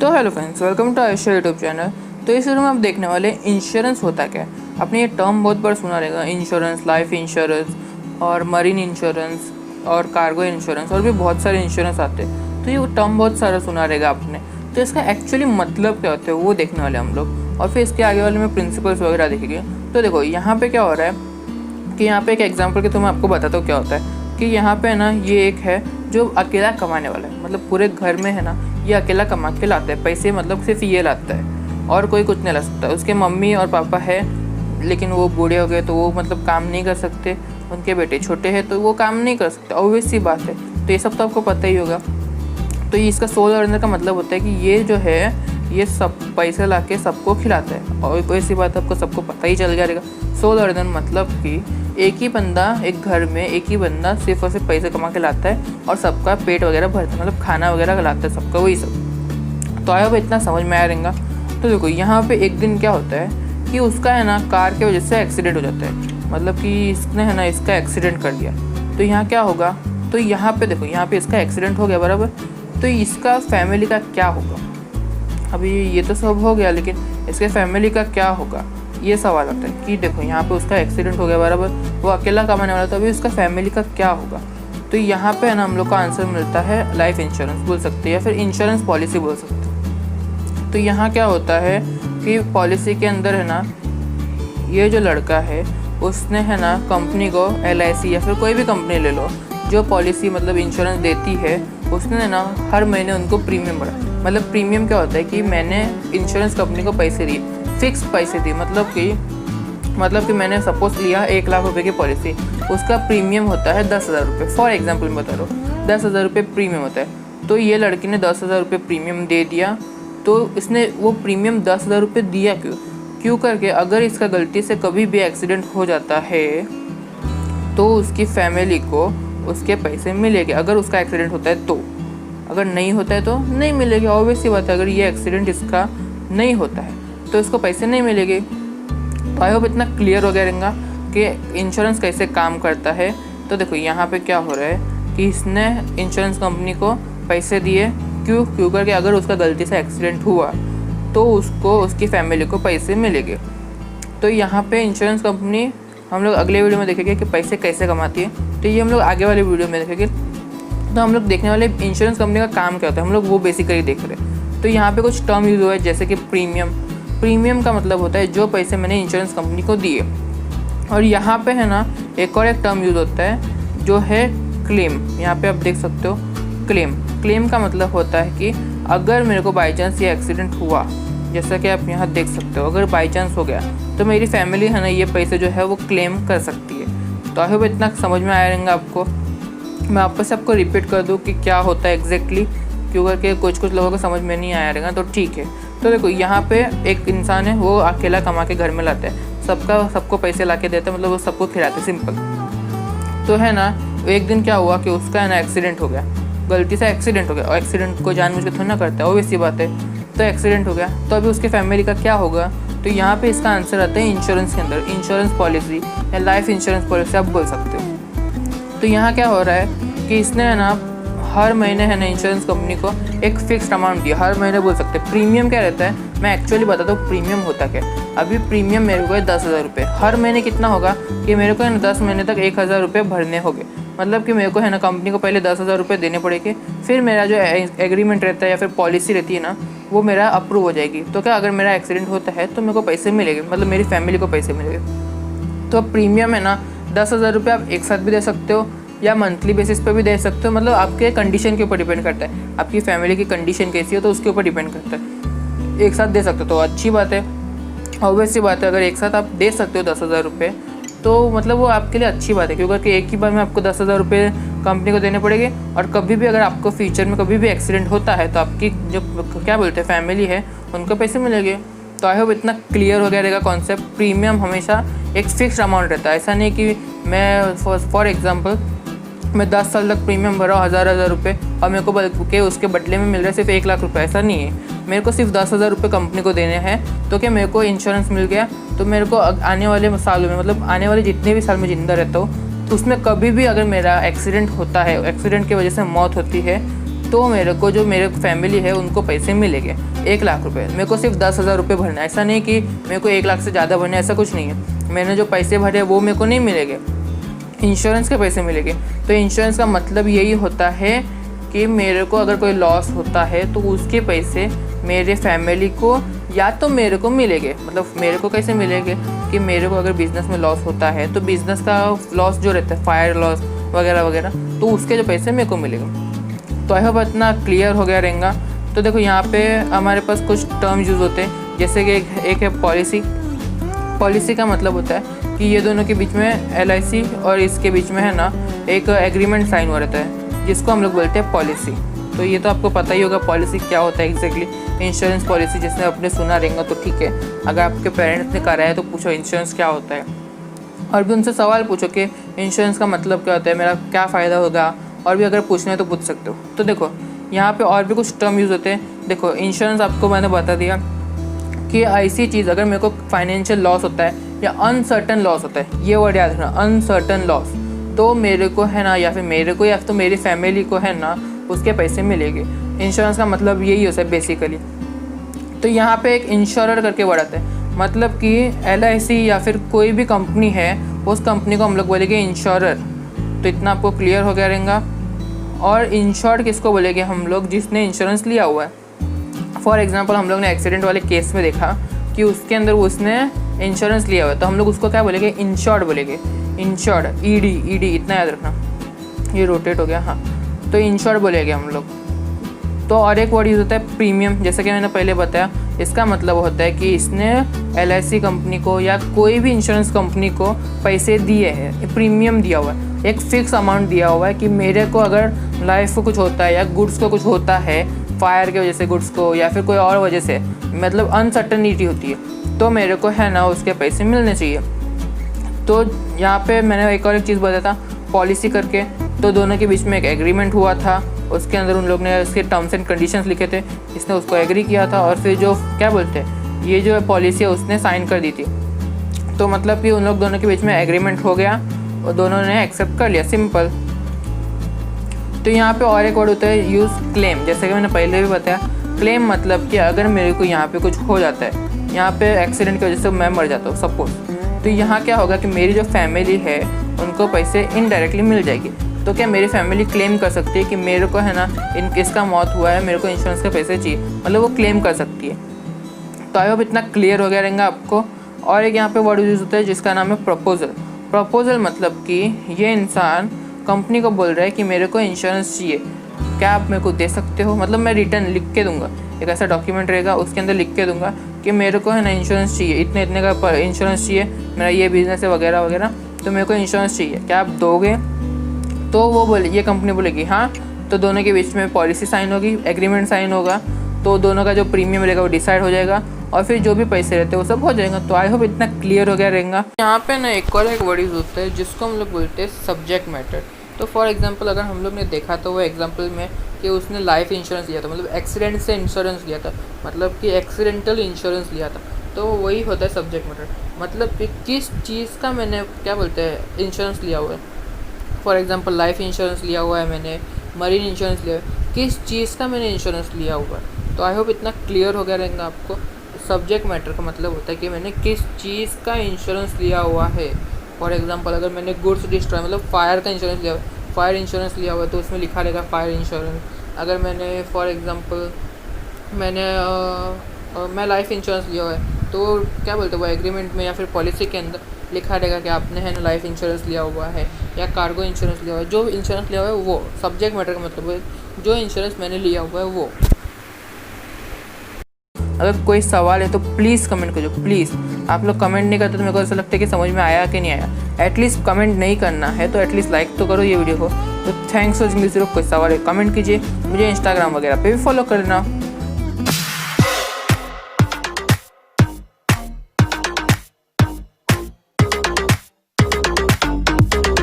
तो hello friends, welcome to आयुष्य YouTube channel. तो इस वीडियो में आप देखने वाले इंश्योरेंस होता क्या है। आपने ये टर्म बहुत बार सुना रहेगा, इंश्योरेंस, लाइफ इंश्योरेंस और मरीन इंश्योरेंस और कार्गो इंश्योरेंस और भी बहुत सारे इंश्योरेंस आते हैं। तो ये टर्म बहुत सारा सुना रहेगा आपने। तो इसका एक्चुअली मतलब क्या होता है वो देखने वाले हम लोग, और फिर इसके आगे वाले में प्रिंसिपल्स वगैरह देखेंगे। तो देखो यहाँ पे क्या हो रहा है कि यहाँ पे एक एग्जाम्पल के तो मैं आपको बताता हूँ क्या होता है कि यहाँ पे ना ये एक है जो अकेला कमाने वाला है, मतलब पूरे घर में है ना ये अकेला कमा के लाता है पैसे, मतलब सिर्फ ये लाता है और कोई कुछ नहीं ला सकता। उसके मम्मी और पापा है लेकिन वो बूढ़े हो गए तो वो मतलब काम नहीं कर सकते, उनके बेटे छोटे हैं तो वो काम नहीं कर सकते, ऑब्वियस सी बात है। तो ये सब तो आपको पता ही होगा। तो ये इसका सोल अर्नर का मतलब होता है कि ये जो है ये सब पैसे ला के सबको खिलाता है, और कोई सी बात आपको सबको पता ही चल जाएगा। सोल अर्नर मतलब कि एक ही बंदा एक घर में एक ही बंदा सिर्फ और सिर्फ पैसे कमा के लाता है और सबका पेट वगैरह भरता है, मतलब खाना वगैरह लाता है सबका, वही सब। तो आया अब इतना समझ में आया रहेगा। तो देखो यहाँ पे एक दिन क्या होता है कि उसका है ना कार की वजह से एक्सीडेंट हो जाता है, मतलब कि इसने है ना इसका एक्सीडेंट कर दिया। तो यहाँ क्या होगा, तो यहाँ पे देखो यहाँ पे इसका एक्सीडेंट हो गया बराबर। तो इसका फैमिली का क्या होगा। अभी ये तो सब हो गया, लेकिन इसके फैमिली का क्या होगा ये सवाल आता है कि देखो यहाँ पे उसका एक्सीडेंट हो गया बराबर, वो अकेला कमाने वाला था, अभी उसका फैमिली का क्या होगा। तो यहाँ पे है ना हम लोग का आंसर मिलता है लाइफ इंश्योरेंस बोल सकते हैं या फिर इंश्योरेंस पॉलिसी बोल सकते हैं। तो यहाँ क्या होता है कि पॉलिसी के अंदर है ना ये जो लड़का है उसने है ना कंपनी को LIC या फिर कोई भी कंपनी ले लो जो पॉलिसी मतलब इंश्योरेंस देती है, उसने ना हर महीने उनको प्रीमियम भरा। मतलब प्रीमियम क्या होता है कि मैंने इंश्योरेंस कंपनी को पैसे दिए, फिक्स पैसे दिए, मतलब कि मैंने सपोज लिया 1 लाख रुपए की पॉलिसी, उसका प्रीमियम होता है 10,000 रुपये। फॉर एग्जांपल मैं बता रहा हूँ 10,000 रुपये प्रीमियम होता है। तो ये लड़की ने 10,000 रुपये प्रीमियम दे दिया। तो इसने वो प्रीमियम 10,000 रुपये दिया क्यों करके अगर इसका गलती से कभी भी एक्सीडेंट हो जाता है तो उसकी फैमिली को उसके पैसे मिलेंगे। अगर उसका एक्सीडेंट होता है तो, अगर नहीं होता है तो नहीं मिलेगी, ऑब्वियस सी बात है। अगर ये एक्सीडेंट इसका नहीं होता है तो इसको पैसे नहीं मिलेंगे। तो आई होप इतना क्लियर हो गया रहेगा कि इंश्योरेंस कैसे काम करता है। तो देखो यहाँ पे क्या हो रहा है कि इसने इंश्योरेंस कंपनी को पैसे दिए क्यों करके अगर उसका गलती से एक्सीडेंट हुआ तो उसको उसकी फैमिली को पैसे मिलेंगे। तो यहाँ पे इंश्योरेंस कंपनी हम लोग अगले वीडियो में देखेंगे कि पैसे कैसे कमाती है। तो ये हम लोग आगे वाले वीडियो में देखेंगे। तो हम लोग देखने वाले इंश्योरेंस कंपनी का काम क्या होता है, हम लोग वो बेसिकली देख रहे हैं। तो यहाँ पे कुछ टर्म यूज़ हुआ है जैसे कि प्रीमियम का मतलब होता है जो पैसे मैंने इंश्योरेंस कंपनी को दिए। और यहाँ पे है ना एक टर्म यूज़ होता है जो है क्लेम। यहाँ पे आप देख सकते हो क्लेम का मतलब होता है कि अगर मेरे को बाई चांस ये एक्सीडेंट हुआ, जैसा कि आप यहाँ देख सकते हो, अगर बाई चांस हो गया तो मेरी फैमिली है ना ये पैसे जो है वो क्लेम कर सकती है। तो आई होप इतना समझ में आया रहेगा आपको। मैं वापस आपको रिपीट कर दूँ कि क्या होता है एग्जैक्टली, क्यों करके कुछ लोगों को समझ में नहीं आया रहेगा। तो ठीक है। तो देखो यहाँ पे एक इंसान है वो अकेला कमा के घर में लाता है, सबको पैसे ला के देता है, मतलब वो सबको खिलाते है, सिंपल। तो है ना एक दिन क्या हुआ कि उसका है ना एक्सीडेंट हो गया, गलती से एक्सीडेंट हो गया, और एक्सीडेंट को जानबूझ के थोड़ा ना करता है, ऑब्वियस सी बात है। तो एक्सीडेंट हो गया तो अभी उसके फैमिली का क्या होगा। तो यहाँ पे इसका आंसर आता है इंश्योरेंस के अंदर, इंश्योरेंस पॉलिसी या लाइफ इंश्योरेंस पॉलिसी आप बोल सकते हो। तो यहाँ क्या हो रहा है कि इसने है ना हर महीने है ना इंश्योरेंस कंपनी को एक फिक्स्ड अमाउंट दिया, हर महीने बोल सकते हैं। प्रीमियम क्या रहता है मैं एक्चुअली बताता हूँ प्रीमियम होता क्या। अभी प्रीमियम मेरे को है 10,000 रुपये, हर महीने कितना होगा कि मेरे को है ना 10 महीने तक 1,000 रुपये भरने होंगे। मतलब कि मेरे को है ना कंपनी को पहले 10,000 रुपये देने पड़ेंगे, फिर मेरा जो एग्रीमेंट रहता है या फिर पॉलिसी रहती है ना वो मेरा अप्रूव हो जाएगी। तो क्या अगर मेरा एक्सीडेंट होता है तो मेरे को पैसे मिलेंगे, मतलब मेरी फैमिली को पैसे मिलेंगे। तो प्रीमियम है ना 10,000 रुपये आप एक साथ भी दे सकते हो या मंथली बेसिस पे भी दे सकते हो, मतलब आपके कंडीशन के ऊपर डिपेंड करता है, आपकी फैमिली की कंडीशन कैसी हो तो उसके ऊपर डिपेंड करता है। एक साथ दे सकते हो तो अच्छी बात है, ऑब्वियस सी बात है। अगर एक साथ आप दे सकते हो 10,000 रुपये तो मतलब वो आपके लिए अच्छी बात है, क्योंकि एक ही बार में आपको 10,000 रुपये कंपनी को देने पड़ेंगे। और कभी भी अगर आपको फ्यूचर में कभी भी एक्सीडेंट होता है तो आपकी जो क्या बोलते हैं फैमिली है उनको पैसे मिलेंगे। तो आई होप इतना क्लियर हो गया रहेगा कॉन्सेप्ट। प्रीमियम हमेशा एक फिक्स्ड अमाउंट रहता है, ऐसा नहीं कि मैं फॉर एग्जांपल मैं 10 साल तक प्रीमियम भरा 1,000 रुपये और मेरे को बल्कि उसके बदले में मिल रहा है सिर्फ 1 लाख रुपये, ऐसा नहीं है। मेरे को सिर्फ 10,000 रुपये कंपनी को देने हैं तो क्या मेरे को इंश्योरेंस मिल गया। तो मेरे को आने वाले सालों में, मतलब आने वाले जितने भी साल में ज़िंदा रहता हूँ तो उसमें कभी भी अगर मेरा एक्सीडेंट होता है, एक्सीडेंट की वजह से मौत होती है तो मेरे को जो मेरे फैमिली है उनको पैसे मिलेंगे 1 लाख रुपए। मेरे को सिर्फ 10,000 रुपये भरना है, ऐसा नहीं कि मेरे को 1 लाख से ज़्यादा भरना है, ऐसा कुछ नहीं है। मैंने जो पैसे भरे वो मेरे को नहीं मिलेंगे, इंश्योरेंस के पैसे मिलेंगे। तो इंश्योरेंस का मतलब यही होता है कि मेरे को अगर कोई लॉस होता है तो उसके पैसे मेरे फैमिली को या तो मेरे को मिलेंगे। मतलब मेरे को कैसे मिलेंगे कि मेरे को अगर बिज़नेस में लॉस होता है तो बिज़नेस का लॉस जो रहता है, फायर लॉस वगैरह वगैरह, तो उसके जो पैसे मेरे को मिलेंगे। तो आई होप इतना क्लियर हो गया रहेगा। तो देखो यहाँ पे हमारे पास कुछ टर्म यूज़ होते हैं, जैसे कि एक है पॉलिसी। पॉलिसी का मतलब होता है कि ये दोनों के बीच में LIC और इसके बीच में है ना एक एग्रीमेंट साइन हो रहता है, जिसको हम लोग बोलते हैं पॉलिसी। तो ये तो आपको पता ही होगा पॉलिसी क्या होता है एग्जैक्टली। इंश्योरेंस पॉलिसी जिसने आपने सुना रहेगा तो ठीक है, अगर आपके पेरेंट्स ने कराया है तो पूछो इंश्योरेंस क्या होता है, और भी उनसे सवाल पूछो कि इंश्योरेंस का मतलब क्या होता है, मेरा क्या फ़ायदा होगा, और भी अगर पूछना है तो पूछ सकते हो। तो देखो यहाँ पे और भी कुछ टर्म यूज़ होते हैं। देखो इंश्योरेंस आपको मैंने बता दिया कि ऐसी चीज़ अगर मेरे को फाइनेंशियल लॉस होता है या अनसर्टन लॉस होता है, ये वर्ड याद रखना, अनसर्टन लॉस, तो मेरे को है ना, या फिर मेरे को या फिर तो मेरी फैमिली को है ना उसके पैसे मिलेंगे। इंश्योरेंस का मतलब यही होता है बेसिकली। तो यहाँ पे एक इंश्योरर करके वर्ड आता है, मतलब कि LIC या फिर कोई भी कंपनी है उस कंपनी को हम लोग बोलेंगे इंश्योरर। तो इतना आपको क्लियर हो गया रहेगा। और इंश्योर्ड किसको बोलेंगे हम लोग, जिसने इंश्योरेंस लिया हुआ है। फॉर एग्जांपल हम लोग ने एक्सीडेंट वाले केस में देखा कि उसके अंदर उसने इंश्योरेंस लिया हुआ है, तो हम लोग उसको क्या बोलेंगे, इंश्योर्ड बोलेंगे। इंश्योर्ड, ED इतना याद रखना, ये रोटेट हो गया, हाँ। तो इंश्योर्ड बोलेंगे हम लोग। तो और एक वर्ड यूज़ होता है प्रीमियम, जैसे कि मैंने पहले बताया। इसका मतलब होता है कि इसने LIC कंपनी को या कोई भी इंश्योरेंस कंपनी को पैसे दिए हैं, प्रीमियम दिया हुआ है, एक फ़िक्स अमाउंट दिया हुआ है कि मेरे को अगर लाइफ को कुछ होता है या गुड्स को कुछ होता है, फायर की वजह से गुड्स को या फिर कोई और वजह से, मतलब अनसर्टनिटी होती है, तो मेरे को है ना उसके पैसे मिलने चाहिए। तो यहाँ पे मैंने एक और एक चीज़ बताया था पॉलिसी करके। तो दोनों के बीच में एक एग्रीमेंट हुआ था, उसके अंदर उन लोग ने उसके टर्म्स एंड कंडीशंस लिखे थे, इसने उसको एग्री किया था, और फिर जो क्या बोलते हैं, ये जो पॉलिसी है उसने साइन कर दी थी। तो मतलब कि उन लोग दोनों के बीच में एग्रीमेंट हो गया और दोनों ने एक्सेप्ट कर लिया, सिंपल। तो यहाँ पे और एक वर्ड होता है यूज़ क्लेम, जैसे कि मैंने पहले भी बताया। क्लेम मतलब कि अगर मेरे को यहाँ पे कुछ हो जाता है, यहाँ पे एक्सीडेंट की वजह से मैं मर जाता हूँ सपोज, तो यहाँ क्या होगा कि मेरी जो फैमिली है उनको पैसे इनडायरेक्टली मिल जाएगी। तो क्या मेरी फैमिली क्लेम कर सकती है कि मेरे को है ना इसका मौत हुआ है, मेरे को इंश्योरेंस के पैसे चाहिए, मतलब वो क्लेम कर सकती है। तो आई होप इतना क्लियर हो गया रहेगा आपको। और एक यहाँ पे वर्ड यूज़ होता है जिसका नाम है प्रपोजल। प्रपोजल मतलब कि ये इंसान कंपनी को बोल रहा है कि मेरे को इंश्योरेंस चाहिए, क्या आप मेरे को दे सकते हो। मतलब मैं रिटर्न लिख के दूंगा, एक ऐसा डॉक्यूमेंट रहेगा, उसके अंदर लिख के दूंगा कि मेरे को है ना इंश्योरेंस चाहिए, इतने इतने का इंश्योरेंस चाहिए, मेरा ये बिज़नेस है वगैरह वगैरह, तो मेरे को इंश्योरेंस चाहिए, क्या आप दोगे। तो वो बोले, ये कंपनी बोलेगी हाँ। तो दोनों के बीच में पॉलिसी साइन होगी, एग्रीमेंट साइन होगा, तो दोनों का जो प्रीमियम रहेगा वो डिसाइड हो जाएगा, और फिर जो भी पैसे रहते हैं वो सब हो जाएगा। तो आई होप इतना क्लियर हो गया रहेगा। यहाँ पे ना एक और एक वर्ड यूज़ होता है जिसको हम लोग बोलते हैं सब्जेक्ट मैटर। तो फॉर एग्जांपल अगर हम लोग ने देखा तो वो एग्जांपल में कि उसने लाइफ इंश्योरेंस लिया था, मतलब एक्सीडेंट से इंश्योरेंस लिया था, मतलब कि एक्सीडेंटल इंश्योरेंस लिया था, तो वही होता है सब्जेक्ट मैटर। मतलब कि किस चीज़ का मैंने क्या बोलते हैं इंश्योरेंस लिया हुआ है। फॉर एग्जांपल लाइफ इंश्योरेंस लिया हुआ है मैंने, मरीन इंश्योरेंस लिया है, किस चीज़ का मैंने इंश्योरेंस लिया हुआ है। तो आई होप इतना क्लियर हो गया रहेगा आपको। सब्जेक्ट मैटर का मतलब होता है कि मैंने किस चीज़ का इंश्योरेंस लिया हुआ है। फॉर एग्जांपल अगर मैंने गुड्स डिस्ट्रॉय मतलब फायर का इंश्योरेंस लिया हुआ है, फायर इंश्योरेंस लिया हुआ है, तो उसमें लिखा रहेगा फायर इंश्योरेंस। अगर मैंने फॉर एग्जांपल मैं लाइफ इंश्योरेंस लिया हुआ है, तो क्या बोलते हैं वो एग्रीमेंट में या फिर पॉलिसी के अंदर लिखा रहेगा कि आपने है ना लाइफ इंश्योरेंस लिया हुआ है या कार्गो इंश्योरेंस लिया हुआ है। जो इंश्योरेंस लिया हुआ है वो सब्जेक्ट मैटर का मतलब है जो इंश्योरेंस मैंने लिया हुआ है वो। अगर कोई सवाल है तो प्लीज़ कमेंट करो, प्लीज़। आप लोग कमेंट नहीं करते तो मेरे को ऐसा लगता है कि समझ में आया कि नहीं आया। एटलीस्ट कमेंट नहीं करना है तो एटलीस्ट लाइक तो करो ये वीडियो को। तो थैंक्स फॉर वॉचिंग। कोई सवाल है कमेंट कीजिए, मुझे इंस्टाग्राम वगैरह पे भी फॉलो कर लेना।